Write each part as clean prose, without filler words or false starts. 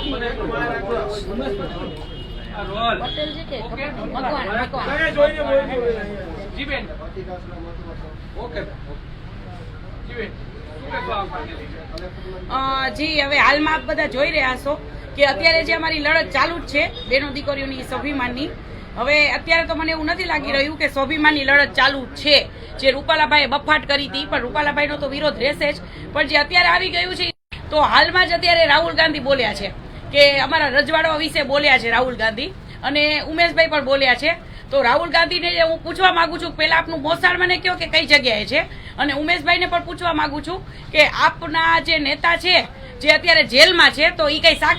જી હવે હાલમાં આપ બધા જોઈ રહ્યા છો કે અત્યારે જે અમારી લડત ચાલુ જ છે બેનો દીકરીઓની સ્વાભિમાનની. હવે અત્યારે તો મને એવું નથી લાગી રહ્યું કે સ્વાભિમાનની લડત ચાલુ છે. જે રૂપાલાભાઈએ બફાટ કરી હતી પણ રૂપાલાભાઈનો તો વિરોધ રહેશે જ, પણ જે અત્યારે આવી ગયું છે તો હાલમાં જ અત્યારે રાહુલ ગાંધી બોલ્યા છે કે અમારા રજવાડા વિશે બોલ્યા છે રાહુલ ગાંધી, અને ઉમેશભાઈ પણ બોલ્યા છે. તો રાહુલ ગાંધીને હું પૂછવા માંગુ છું, પેલા આપનું મોસાળ મને કહો કે કઈ જગ્યાએ છે, અને ઉમેશભાઈને પણ પૂછવા માંગુ છું કે આપના જે નેતા છે જે અત્યારે જેલમાં છે તો એ કઈ શાક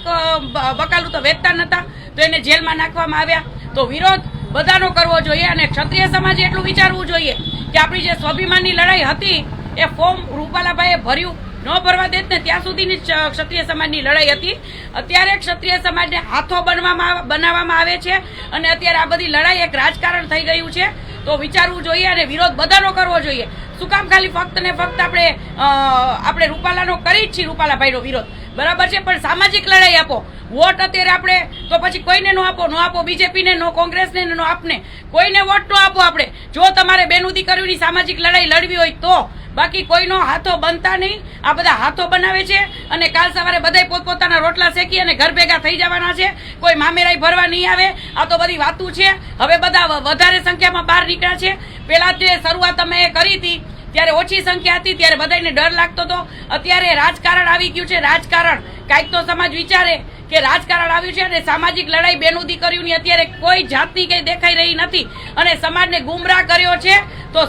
બકાલું તો વેચતા નતા, તો એને જેલમાં નાખવામાં આવ્યા. તો વિરોધ બધાનો કરવો જોઈએ, અને ક્ષત્રિય સમાજે એટલું વિચારવું જોઈએ કે આપણી જે સ્વાભિમાનની લડાઈ હતી એ ફોર્મ રૂપાલાભાઈએ ભર્યું ન ભરવા દેત ને ત્યાં સુધીની ક્ષત્રિય સમાજની લડાઈ હતી. અત્યારે ક્ષત્રિય સમાજને હાથો બનાવવામાં આવે છે, અને અત્યારે આ બધી લડાઈ એક રાજકારણ થઈ ગયું છે. તો વિચારવું જોઈએ અને વિરોધ બધાનો કરવો જોઈએ. શું કામ ખાલી ફક્ત ને ફક્ત આપણે રૂપાલાનો કરી જ છીએ, રૂપાલાભાઈનો વિરોધ બરાબર છે, પણ સામાજિક લડાઈ આપો. વોટ અત્યારે આપણે તો પછી કોઈને નો આપો બીજેપીને, નો કોંગ્રેસને, નો આપને, કોઈને વોટ નો આપો. આપણે જો તમારે બેનું દીકરીઓની સામાજિક લડાઈ લડવી હોય તો, બાકી કોઈનો હાથો બનતા નહીં. આ બધા હાથો બનાવે છે, અને કાલ સવારે બધા પોતપોતાના રોટલા શેકી અને ઘર ભેગા થઈ જવાના છે. કોઈ મામેરાઈ ભરવા નહીં આવે. આ તો બધી વાતું છે. હવે બધા વધારે સંખ્યામાં બહાર નીકળ્યા છે. પેલા જે શરૂઆત અમે કરી હતી ત્યારે ઓછી સંખ્યા હતી, ત્યારે બધાને ડર લાગતો હતો. અત્યારે રાજકારણ આવી ગયું છે. રાજકારણ કાંઈક તો સમાજ વિચારે કે રાજકારણ આવ્યું છે, અને સામાજિક લડાઈ બેનું દીકરીઓની અત્યારે કોઈ જાતની કઈ દેખાઈ રહી નથી, અને સમાજને ગુમરાહ કર્યો છે. તો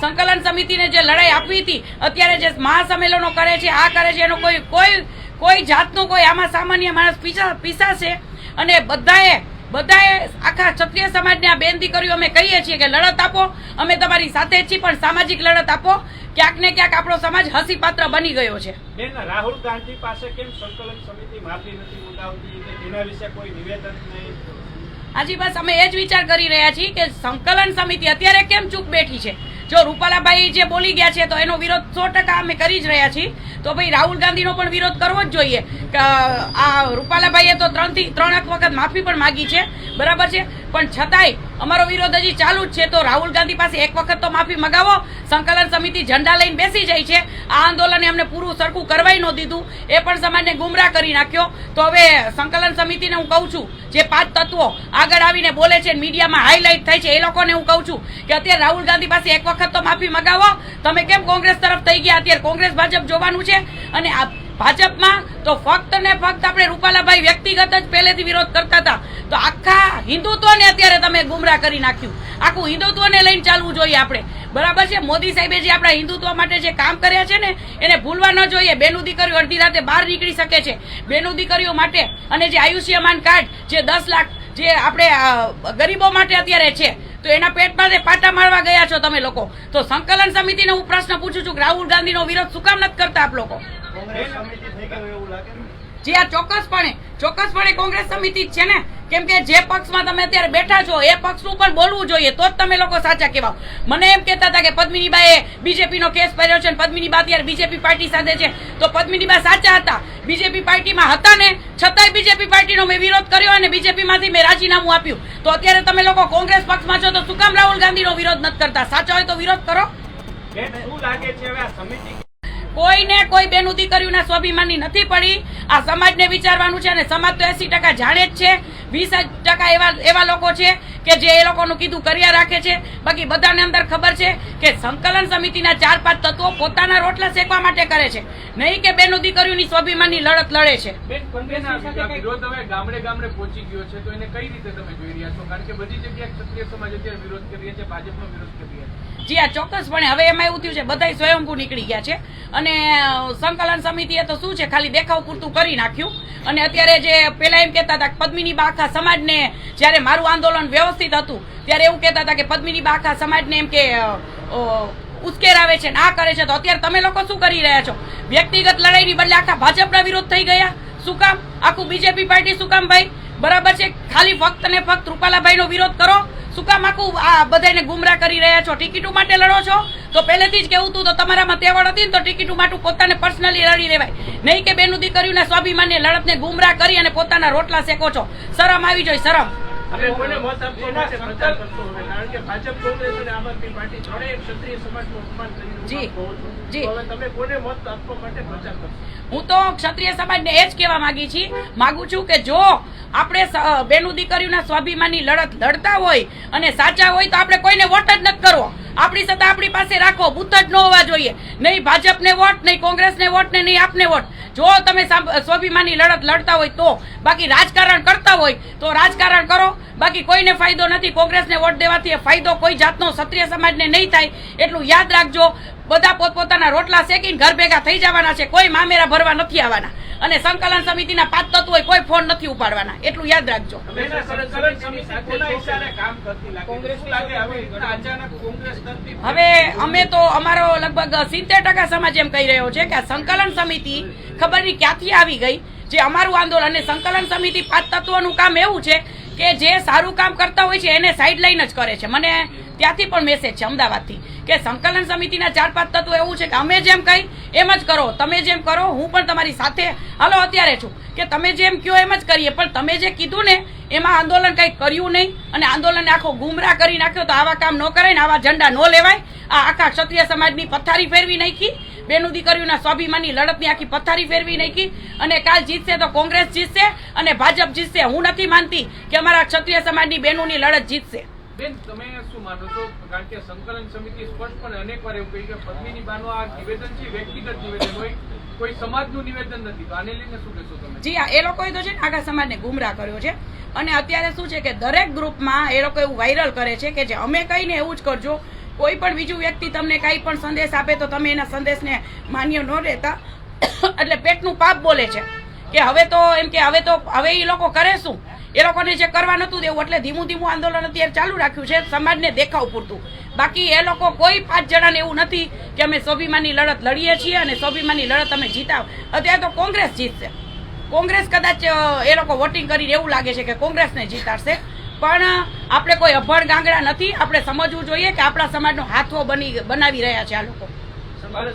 સંકલન સમિતિને જે લડાઈ આપવી હતી, અત્યારે જે મહાસંમેલનો કરે છે, આ કરે છે, એનો કોઈ જાતનો કોઈ આમાં સામાન્ય માણસ પીસાશે. અને બધાએ આખા ક્ષત્રિય સમાજને આ બેન દીકરીઓ અમે કહીએ છીએ કે લડત આપો, અમે તમારી સાથે જ છીએ, પણ સામાજિક લડત આપો. ક્યાંક ને ક્યાંક આપણો સમાજ હસી પાત્ર બની ગયો છે. રાહુલ ગાંધી પાસે કેમ સંકલન સમિતિ માફી નથી મંગાવતી, એના વિશે કોઈ નિવેદન નહીં? હાજી, બસ અમે એ જ વિચાર કરી રહ્યા છીએ કે સંકલન સમિતિ અત્યારે કેમ ચૂપ બેઠી છે. જો રૂપાલાભાઈ જે બોલી ગયા છે તો એનો વિરોધ 100% અમે કરી જ રહ્યા છીએ. તો ભાઈ રાહુલ ગાંધીનો પણ વિરોધ કરવો જ જોઈએ. આ રૂપાલાભાઈએ તો 3 વખત માફી પણ માગી છે, બરાબર છે, પણ છતાંય અમારો વિરોધ હજી ચાલુ જ છે. તો રાહુલ ગાંધી પાસે એક વખત તો માફી મગાવો. સંકલન સમિતિ ઝંડા લઈને બેસી જાય છે. આ આંદોલને અમને પૂરું સરખું કરવાય ન દીધું, એ પણ સમાજને ગુમરાહ કરી નાખ્યો. તો હવે સંકલન સમિતિને હું કહું છું, જે 5 તત્વો આગળ આવીને બોલે છે, મીડિયામાં હાઇલાઇટ થાય છે, એ લોકોને હું કહું છું કે અત્યારે રાહુલ ગાંધી પાસે એક વખત તો માફી મગાવો. તમે કેમ કોંગ્રેસ તરફ થઈ ગયા? અત્યારે કોંગ્રેસ ભાજપ જોવાનું છે. અને આ ભાજપમાં તો ફક્ત ને ફક્ત આપણે રૂપાલાભાઈ વ્યક્તિગત જ પહેલેથી વિરોધ કરતા હતા. તો આખા હિન્દુત્વને અત્યારે તમે ગુમરાહ કરી નાખ્યું. આખું હિન્દુત્વને લઈને ચાલવું જોઈએ આપણે, બરાબર છે. મોદી સાહેબે જે આપણા હિન્દુત્વ માટે જે કામ કર્યા છે ને, એને ભૂલવા ન જોઈએ. બેનું દીકરીઓ અડધી રાતે બહાર નીકળી શકે છે બેનું દીકરીઓ માટે. અને જે આયુષ્યમાન કાર્ડ જે 10 લાખ જે આપણે ગરીબો માટે અત્યારે છે, તો એના પેટમાં પાટા મારવા ગયા છો તમે લોકો. તો સંકલન સમિતિને હું પ્રશ્ન પૂછું છું કે રાહુલ ગાંધીનો વિરોધ શું કામ નથી કરતા આપ લોકો? જી આ ચોક્કસપણે કોંગ્રેસ સમિતિ જ છે ને, કેમ કે જે પક્ષમાં તમે અત્યારે બેઠા છો એ પક્ષનું પણ બોલવું જોઈએ, તો જ તમે લોકો સાચા કહેવાઓ. મને એમ કહેતા હતા કે પદ્મિનીબાએ બીજેપીનો કેસ કર્યો છે, પદ્મિનીબા અત્યારે બીજેપી પાર્ટી સાથે છે. તો પદ્મિનીબા સાચા હતા, બીજેપી પાર્ટીમાં હતા ને, છતાંય બીજેપી પાર્ટીનો મેં વિરોધ કર્યો અને બીજેપીમાંથી મેં રાજીનામું આપ્યું. તો અત્યારે તમે લોકો કોંગ્રેસ પક્ષમાં છો તો શું કામ રાહુલ ગાંધીનો વિરોધ નથી કરતા? સાચા હોય તો વિરોધ કરો. શું લાગે છે હવે આ સમિતિ કોઈને કોઈ બેનું દીકરીઓના સ્વાભિમાનની નથી પડી? આ સમાજને વિચારવાનું છે, અને સમાજ તો 80% જાણે જ છે. 20% એવા લોકો છે કે જે એ લોકોનું કીધું કર્યા રાખે છે. બાકી બધાને અંદર ખબર છે કે સંકલન સમિતિના 4-5 તત્વો પોતાના રોટલા શેકવા માટે કરે છે, નહીં કે બેનું દીકરીઓની સ્વાભિમાનની લડત લડે છે. વિરોધ હવે ગામડે પહોંચી ગયો છે, તો એને કઈ રીતે તમે જોઈ રહ્યા છો? કારણ કે બધી જગ્યાએ ક્ષત્રિય સમાજ અત્યારે વિરોધ કરી રહ્યા છે, ભાજપનો વિરોધ કરી રહ્યા છે. જી હા, ચોક્કસપણે. હવે એમાં એવું થયું છે બધા સ્વયંભૂ નીકળી ગયા છે, અને સંકલન સમિતિએ તો શું છે ખાલી દેખાવ પૂરતું કરી નાખ્યું. અને અત્યારે જે પેલા એમ કહેતા હતા કે પદ્મિનીબા આખા સમાજને, જ્યારે મારું આંદોલન વ્યવસ્થિત હતું ત્યારે એવું કહેતા હતા કે પદ્મિનીબા આખા સમાજને એમ કે ઉશ્કેરાવે છે ને આ કરે છે. તો અત્યારે તમે લોકો શું કરી રહ્યા છો? વ્યક્તિગત લડાઈની બદલે આખા ભાજપના વિરોધ થઈ ગયા. શું કામ? આખું બીજેપી પાર્ટી શું કામ ભાઈ? બરાબર છે, ખાલી ફક્ત ને ફક્ત રૂપાલાભાઈનો વિરોધ કરો. શું કામ આખું આ બધાને ગુમરાહ કરી રહ્યા છો? ટિકિટો માટે લડો છો? તો પહેલેથી જ કેવું હતું તો તમારામાં તેવડ હતી ને તો ટિકિટું માટું પોતાને પર્સનલી લડી લેવાય, નહીં કે બેનું દીકરીઓના સ્વાભિમાનની લડતને ગુમરાહ કરી અને પોતાના રોટલા શેકો છો. શરમ આવી જોઈએ, શરમ. હવે કોને મત આપવા માટે પ્રચાર કરશો હવે? કારણ કે ભાજપ, કોંગ્રેસ અને આમ આદમી પાર્ટી ત્રણેય ક્ષત્રિય સમાજનું અપમાન કરી જી, જી. હવે તમે કોને મત આપવા માટે પ્રચાર કરશો? હું તો ક્ષત્રિય સમાજને એ જ કહેવા માંગુ છું કે જો આપણે બેનું દીકરીઓના સ્વાભિમાનની લડત લડતા હોય અને સાચા હોય તો આપણે કોઈને વોટ જ નથી કરવો. આપણી સત્તા આપણી પાસે રાખો, બુથ જ ન હોવા જોઈએ. નહીં ભાજપને વોટ, નહીં કોંગ્રેસને વોટ, ને નહીં આપને વોટ. જો તમે સ્વાભિમાનની લડત લડતા હોય તો, બાકી રાજકારણ કરતા હોય તો રાજકારણ કરો, બાકી કોઈને ફાયદો નથી. કોંગ્રેસને વોટ દેવાથી ફાયદો કોઈ જાતનો ક્ષત્રિય સમાજને નહીં થાય, એટલું યાદ રાખજો. બધા પોતપોતાના રોટલા શેકીને ઘર ભેગા થઈ જવાના છે, કોઈ મામેરા ભરવા નથી આવવાના. અને સંકલન સમિતિના 5 તત્વો હોય, કોઈ ફોન નથી ઉપાડવાના, એટલું યાદ રાખજો. હવે અમે તો અમારો લગભગ 70% સમાજ એમ કહી રહ્યો છે કે આ સંકલન સમિતિ ખબર નહીં ક્યાંથી આવી ગઈ, જે અમારું આંદોલન. અને સંકલન સમિતિ 5 તત્વોનું કામ એવું છે કે જે સારું કામ કરતા હોય છે એને સાઈડ લાઈન જ કરે છે. મને ત્યાંથી પણ મેસેજ છે અમદાવાદથી કે સંકલન સમિતિના 4-5 તત્વો એવું છે કે અમે જેમ કહી એમ જ કરો, તમે જેમ કરો હું પણ તમારી સાથે હાલો અત્યારે છું કે તમે જેમ કહો એમ જ કરીએ. પણ તમે જે કીધું ને એમાં આંદોલન કંઈ કર્યું નહીં અને આંદોલનને આખો ગુમરાહ કરી નાખ્યો. તો આવા કામ ન કરાય ને આવા ઝંડા ન લેવાય. આ આખા ક્ષત્રિય સમાજની પથારી ફેરવી નાખી, બેનું દીકરીઓના સ્વાભિમાનની લડતની આખી પથારી ફેરવી નાખી. અને કાલ જીતશે તો કોંગ્રેસ જીતશે અને ભાજપ જીતશે. હું નથી માનતી કે અમારા ક્ષત્રિય સમાજની બહેનોની લડત જીતશે. બેન, તમે શું માનો છો? કારણ કે સંકલન સમિતિ સ્પષ્ટપણે અનેકવાર એવું કહ્યું કે પદ્મિની બાનું આ નિવેદન છે વ્યક્તિગત નિવેદન હોય, કોઈ સમાજનું નિવેદન નથી. તો આને લઈને શું કહેશો તમે? જી હા, એ લોકોએ તો છે ને આખા સમાજને ગુમરાહ કર્યો છે. અને અત્યારે શું છે કે દરેક ગ્રુપમાં એ લોકો એવું વાયરલ કરે છે કે જે અમે કહીને એવું જ કરજો. કોઈ પણ બીજું વ્યક્તિ તમને કાંઈ પણ સંદેશ આપે તો તમે એના સંદેશને માન્ય ન રહેતા. એટલે પેટનું પાપ બોલે છે કે હવે તો એમ કે હવે એ લોકો કરે શું? એ લોકોને જે કરવા નતું દેવું એટલે ધીમું ધીમું આંદોલન અત્યારે ચાલુ રાખ્યું છે સમાજને દેખાવ પૂરતું. બાકી એ લોકો કોઈ 5 જણાને એવું નથી કે અમે સ્વાભિમાનની લડત લડીએ છીએ અને સ્વાભિમાનની લડત અમે જીતાવ. અત્યારે તો કોંગ્રેસ જીતશે. કોંગ્રેસ કદાચ એ લોકો વોટિંગ કરીને એવું લાગે છે કે કોંગ્રેસને જીતાડશે. પણ આપણે કોઈ અભણ ગાંગડા નથી. આપણે સમજવું જોઈએ કે આપણા સમાજનો હાથો બનાવી રહ્યા છે આ લોકો.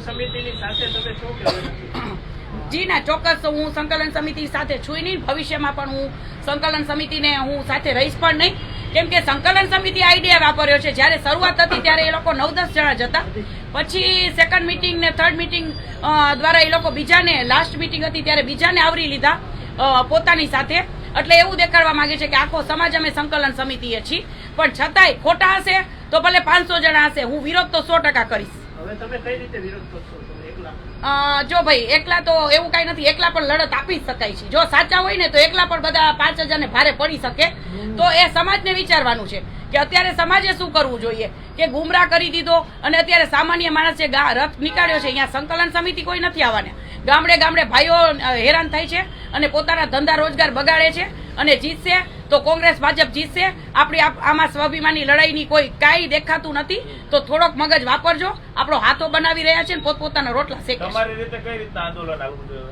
સમિતિની સાથે તમે શું કહેવાય? જી ના, ચોક્કસ હું સંકલન સમિતિ સાથે છું નહીં. ભવિષ્યમાં પણ હું સંકલન સમિતિને હું સાથે રહીશ પણ નહીં. કેમ કે સંકલન સમિતિ આઈડિયા વાપર્યો છે. જ્યારે શરૂઆત હતી ત્યારે એ લોકો 9-10 જણા જ હતા. પછી સેકન્ડ મિટિંગ ને થર્ડ મિટિંગ દ્વારા એ લોકો બીજાને, લાસ્ટ મિટિંગ હતી ત્યારે બીજાને આવરી લીધા પોતાની સાથે. એટલે એવું દેખાડવા માંગે છે કે આખો સમાજ અમે સંકલન સમિતિએ છીએ. પણ છતાંય ખોટા હશે તો ભલે 500 જણા હશે, હું વિરોધ તો 100% કરીશ. હવે તમે કઈ રીતે વિરોધ કરશો? જો ભાઈ, એકલા તો એવું કઈ નથી. એકલા પણ લડત આપી શકાય છે. જો સાચા હોય ને તો એકલા પણ બધા 5000 ને ભારે પડી શકે. તો એ સમાજને વિચારવાનું છે કે અત્યારે સમાજે શું કરવું જોઈએ. કે ગુમરાહ કરી દીધો અને અત્યારે સામાન્ય માણસ જે રથ નીકાળ્યો છે, અહીંયા સંકલન સમિતિ કોઈ નથી આવવાના. ગામડે ગામડે ભાઈઓ હેરાન થાય છે અને પોતાના ધંધા રોજગાર બગાડે છે. અને જીતશે તો કોંગ્રેસ, ભાજપ જીતશે. આપણી આમાં સ્વાભિમાનની લડાઈની કોઈ કાંઈ દેખાતું નથી. તો થોડોક મગજ વાપરજો. આપણો હાથો બનાવી રહ્યા છે ને પોતપોતાના રોટલા શેકે. તમારી રીતે કઈ રીતના આંદોલન આવવું જોઈએ?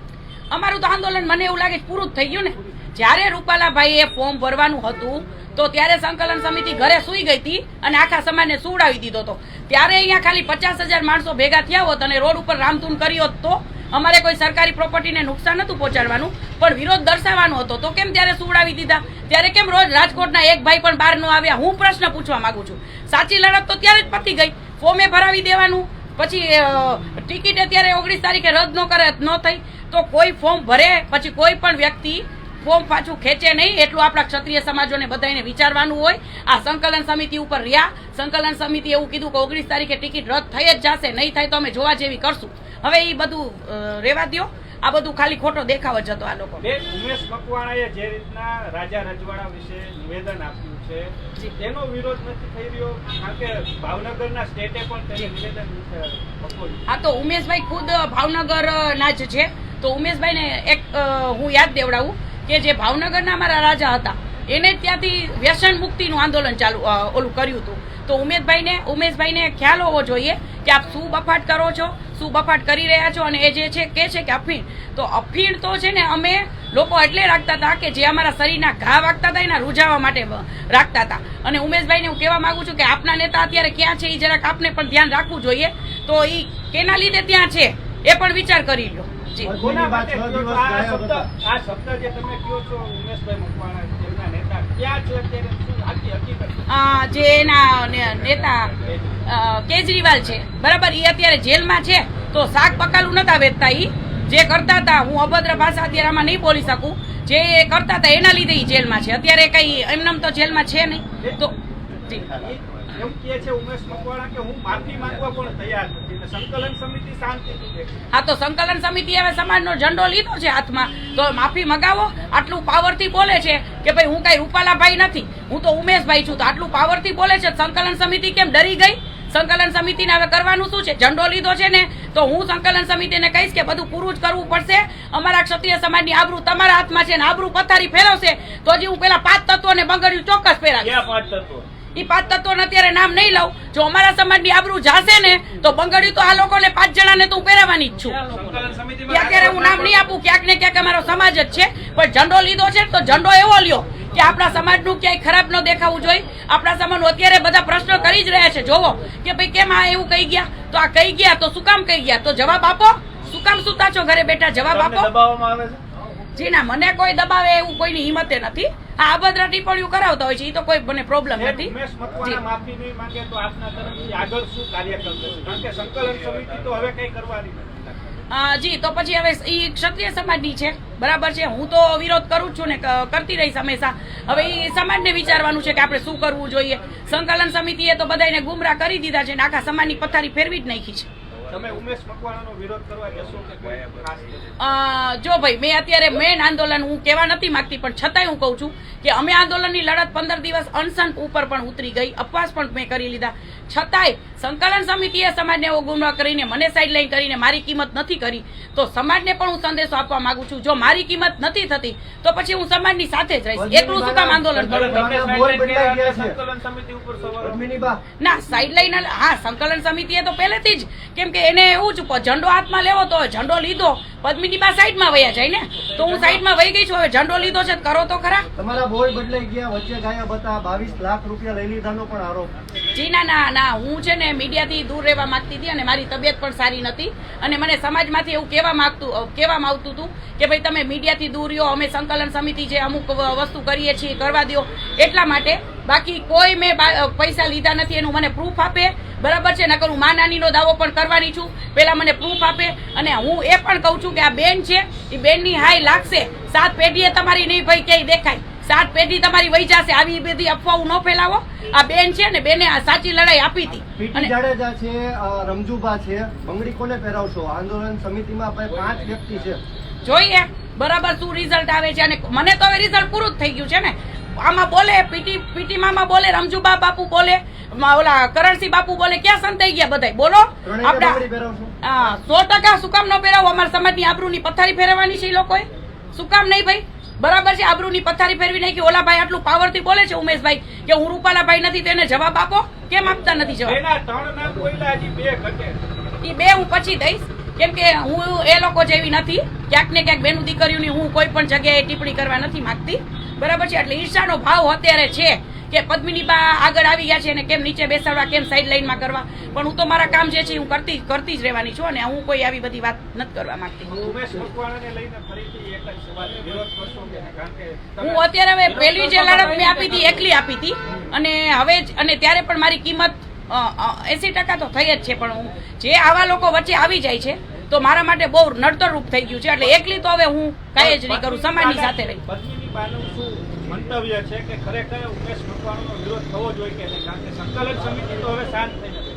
અમારું તો આંદોલન મને એવું લાગે છે પૂરું જ થઈ ગયું ને. જ્યારે રૂપાલાભાઈએ ફોર્મ ભરવાનું હતું તો ત્યારે સંકલન સમિતિ ઘરે સૂઈ ગઈ હતી અને આખા સમાજને સુવડાવી દીધો હતો. ત્યારે અહીંયા ખાલી 50,000 માણસો ભેગા થયા હોત અને રોડ ઉપર રામધૂન કરી હોત તો અમારે કોઈ સરકારી પ્રોપર્ટીને નુકસાન નતું પહોંચાડવાનું, પણ વિરોધ દર્શાવવાનો હતો. તો કેમ ત્યારે સુવડાવી દીધા? ત્યારે કેમ રોજ રાજકોટના એક ભાઈ પણ બહાર ન આવ્યા? હું પ્રશ્ન પૂછવા માંગુ છું. સાચી લડત તો ત્યારે જ પતી ગઈ. ફોર્મે ભરાવી દેવાનું, પછી ટિકિટ અત્યારે 19 તારીખે રદ ન થઈ તો કોઈ ફોર્મ ભરે પછી કોઈ પણ વ્યક્તિ ફોર્મ પાછું ખેંચે નહીં. એટલું આપણા ક્ષત્રિય સમાજોને બધાને વિચારવાનું હોય. આ સંકલન સમિતિ ઉપર રહ્યા. સંકલન સમિતિ એવું કીધું કે 19 તારીખે ટિકિટ રદ થઈ જ જશે, નહીં થાય તો અમે જોવા જેવી કરશું. હવે એ બધું રેવા દો. આ બધું ખાલી ખોટો દેખાવ જ હતો આ લોકો. ઉમેશ મકવાણાએ જે રીતના રાજા રજવાડા વિશે નિવેદન આપ્યું છે તેનો વિરોધ નથી થઈ રહ્યો? કારણ કે ભાવનગરના સ્ટેટે પણ તેનું નિવેદન આપ્યું. હા, તો ઉમેશભાઈ ખુદ ભાવનગરના જ છે. તો ઉમેશભાઈને એક હું યાદ દેવડાવું કે જે ભાવનગરના અમારા રાજા હતા એને ત્યાંથી વ્યસન મુક્તિનું આંદોલન ઓલું કર્યું હતું. તો ઉમેશભાઈને ખ્યાલ હોવો જોઈએ કે આપ શું બફાટ કરો છો, શું બફાટ કરી રહ્યા છો. અને એ જે છે કે છે કે અફીણ, તો અફીણ તો છે ને અમે લોકો એટલે રાખતા હતા કે જે અમારા શરીરના ઘા વાગતા હતા એના રૂજાવા માટે રાખતા હતા. અને ઉમેશભાઈને હું કહેવા માંગુ છું કે આપના નેતા અત્યારે ક્યાં છે એ જરાક આપને પણ ધ્યાન રાખવું જોઈએ. તો એ કેના લીધે ત્યાં છે એ પણ વિચાર કરી લો. કોના માટે આ શબ્દ જે તમે કહો છો ઉમેશભાઈ મકવાણા જેમના નેતા ક્યાં છે અત્યારે, શું આખી હકીકત? જે એના નેતા કેજરીવાલ છે બરાબર, એ અત્યારે જેલમાં છે. તો શાક પકાલું નતા વેચતા, ઈ જે કરતા હતા, હું અભદ્ર ભાષા અત્યારે આમાં નહીં બોલી શકું, જે કરતા હતા એના લીધે ઈ જેલમાં છે. અત્યારે કઈ એમનેમ તો જેલમાં છે નહીં. તો એમ કહે છે ઉમેશ મકવાણા કે હું માફી માંગવા પણ તૈયાર નથી. સંકલન સમિતિ શાંતિથી. હા, તો સંકલન સમિતિ હવે સમાજનો ઝંડો લીધો છે હાથમાં, તો માફી મગાવો. આટલું પાવરથી બોલે છે કે ભાઈ હું કઈ રૂપાલાભાઈ નથી, હું તો ઉમેશભાઈ છું. તો આટલું પાવરથી બોલે છે, સંકલન સમિતિ કેમ ડરી ગઈ? સંકલન સમિતિને હવે કરવાનું શું છે? ઝંડો લીધો છે ને, તો હું સંકલન સમિતિને કહીશ કે બધું પૂરું જ કરવું પડશે. અમારા ક્ષત્રિય સમાજની આબરૂ તમારા હાથમાં છે ને આબરૂ પથારી ફેરવશે તો જ હું પેલા 5 તત્વોને બંગડ્યું ચોક્કસ ફેરાવીશ. ક્યાં 5 તત્વો? એ 5 તત્વોને અત્યારે નામ નહીં લઉં. જો અમારા સમાજની આબરૂ જાશે ને તો બંગડ્યું તો આ લોકોને 5 જણાને તો હું પહેરાવાની જ છું. અત્યારે હું નામ નહીં આપું, ક્યાંક ને ક્યાંક અમારો સમાજ જ છે, પણ ઝંડો લીધો છે તો ઝંડો એવો લ્યો કે આપણા સમાજનું ક્યાંય ખરાબ ન દેખાવું જોઈએ. આપણા સમાજનું અત્યારે બધા પ્રશ્ન કરી જ રહ્યા છે. જોવો કે ભાઈ કેમ આ એવું કહી ગયા, તો આ કહી ગયા તો શું કામ કહી ગયા, તો જવાબ આપો. શું કામ સુતા છો ઘરે બેઠા? જવાબ આપો. દબાવવામાં આવે છે? જી ના, મને કોઈ દબાવે એવું કોઈની હિંમતે નથી. આ અભદ્ર ટિપ્પણીઓ કરાવતા હોય છે, એ તો કોઈ મને પ્રોબ્લેમ નથી. ઉમેશ મકવાણા માફી નહીં માંગે તો આપના તરફથી આગળ શું કાર્યક્રમ થશે? કારણ કે સંકલન સમિતિ તો હવે કઈ કરવાની નથી. જી, તો પછી હવે ઈ ક્ષત્રિય સમાજની છે બરાબર છે. હું તો વિરોધ કરું જ છું ને કરતી રહીશ હંમેશા. હવે એ સમાજને વિચારવાનું છે કે આપણે શું કરવું જોઈએ. સંકલન સમિતિએ તો બધાને ગુમરાહ કરી દીધા છે ને આખા સમાજની પથારી ફેરવી જ નાખી છે. તમે ઉમેશ મકવાણાનો વિરોધ કરવા જશો કે ખાસ? જો ભાઈ, મેં અત્યારે મેન આંદોલન હું કહેવા નથી માંગતી, પણ છતાંય હું કહું છું કે અમે આંદોલનની લડત 15 દિવસ અનશન ઉપર પણ ઉતરી ગઈ, ઉપવાસ પણ મેં કરી લીધા. છતાંય સંકલન સમિતિએ સમાજને એવો ગુમરાહ કરીને મને સાઈડલાઈન કરીને મારી કિંમત નથી કરી, તો સમાજને પણ હું સંદેશો આપવા માંગુ છું, જો મારી કિંમત નથી થતી તો પછી હું સમાજની સાથે જ રહીશ. એકલું શું કામ આંદોલન કરું? સંકલન સમિતિ ઉપર સવાલ ના, સાઈડલાઈન હા, સંકલન સમિતિએ તો પહેલેથી જ, કેમ કે એને એવું જ ઝંડો હાથમાં લેવો, તો ઝંડો લીધો, પદ્મિની બા સાઈડમાં વયા જાય ને, તો હું સાઈડમાં વહી ગઈ છું. હવે ઝંડો લીધો છે કરો તો ખરા. તમારા બોય બદલાઈ ગયા, વચ્ચે ગાયા બતા 22 લાખ રૂપિયા લઈ લીધાનો પણ આરોપ. જી ના, હું છે ને મીડિયાથી દૂર રહેવા માંગતી હતી અને મારી તબિયત પણ સારી નથી, અને મને સમાજમાંથી એવું કહેવામાં આવતું હતું કે ભાઈ તમે મીડિયાથી દૂર રહ્યો, અમે સંકલન સમિતિ જે અમુક વસ્તુ કરીએ છીએ કરવા દો, એટલા માટે. બાકી કોઈ મેં પૈસા લીધા નથી, એનું મને પ્રૂફ આપે બરાબર છે. નકર હું નાનીનો દાવો પણ કરવાની છું, પેલા મને પ્રૂફ આપે. અને હું એ પણ કહું છું કે આ બેન છે, એ બેનની હાઈ લાગશે, 7 પેઢીએ તમારી નહીં ભાઈ ક્યાંય દેખાય, 7 પેઢી તમારી વહી જશે. આવી બધી અફવાઓ ન ફેલાવો. આ બેન છે ને, બેને આ સાચી લડાઈ આપી હતી. પીટી જાડેજા છે, રમજુબા છે, બંગડી કોને પહેરાવશો? આંદોલન સમિતિમાં 5 વ્યક્તિ છે. જોઈએ બરાબર શું રિઝલ્ટ આવે છે. અને મને તો હવે રિઝલ્ટ પૂરું જ થઈ ગયું છે ને. આમાં બોલે પીટી મામા બોલે, રમજુબા બાપુ બોલે, ઓલા કરણસિંહ બાપુ બોલે, ક્યાં સંતાઈ ગયા બધા? બોલો. આપડા 100% શું કામ ન પહેરાવું? અમારા સમાજની આબરૂની પથારી ફેરવવાની છે એ લોકોએ, શું કામ નહીં ભાઈ? બરાબર છે, આબરૂની પથારી ફેરવી નાખી. ઓલા ભાઈ આટલું પાવરથી બોલે છે ઉમેશભાઈ કે હું રૂપાલાભાઈ નથી, તેને જવાબ આપો. કેમ આપતા નથી જવાબ? એ બે હું પછી દઈશ, કેમ કે હું એ લોકો જેવી નથી. ક્યાંક ને ક્યાંક બેનું દીકરીઓની હું કોઈ પણ જગ્યાએ ટિપ્પણી કરવા નથી માંગતી બરાબર છે. એટલે ઈર્ષાનો ભાવ અત્યારે છે કે પદ્મિની બા આગળ આવી ગયા છે અને કેમ નીચે બેસાડવા, કેમ સાઈડ લાઈનમાં કરવા. પણ હું તો મારા કામ જે છે હું કરતી જ રહેવાની છું, અને હું કોઈ આવી બધી વાત નથી કરવા માંગતી. હું અત્યારે હવે પહેલી જે લડત મેં આપી હતી એકલી આપી હતી, અને હવે અને ત્યારે પણ મારી કિંમત 80% તો થઈ જ છે. પણ હું જે આવા લોકો વચ્ચે આવી જાય છે તો મારા માટે બહુ નડતર રૂપ થઈ ગયું છે. એટલે એકલી તો હવે હું કાંઈ જ નહીં કરું, સમાજની સાથે રહી. મંતવ્ય છે કે ખરેખર ઉમેશ મકવાણાનો વિરોધ થવો જોઈએ કે નહીં? કારણ કે સંકલન સમિતિ તો હવે શાંત થઈ નથી.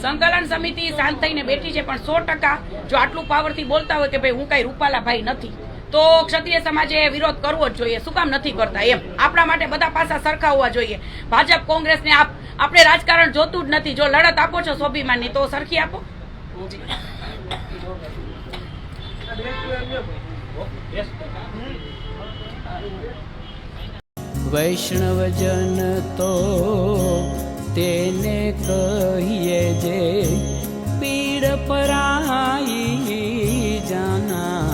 સંકલન સમિતિ શાંત થઈને બેઠી છે, પણ 100% જો આટલું પાવરથી બોલતા હોય કે ભાઈ હું કઈ રૂપાલાભાઈ નથી, તો ક્ષત્રિય સમાજે વિરોધ કરવો જ જોઈએ. શું કામ નથી કરતા? એમ આપણા માટે બધા પાસા સરખા હોવા જોઈએ. ભાજપ કોંગ્રેસને આપણે રાજકારણ જોતું જ નથી. જો લડત આપો છો સ્વાભિમાનની તો સરખી આપો. વૈષ્ણવજન તો તેને કહીએ જે પીડ પરાઈ જાના.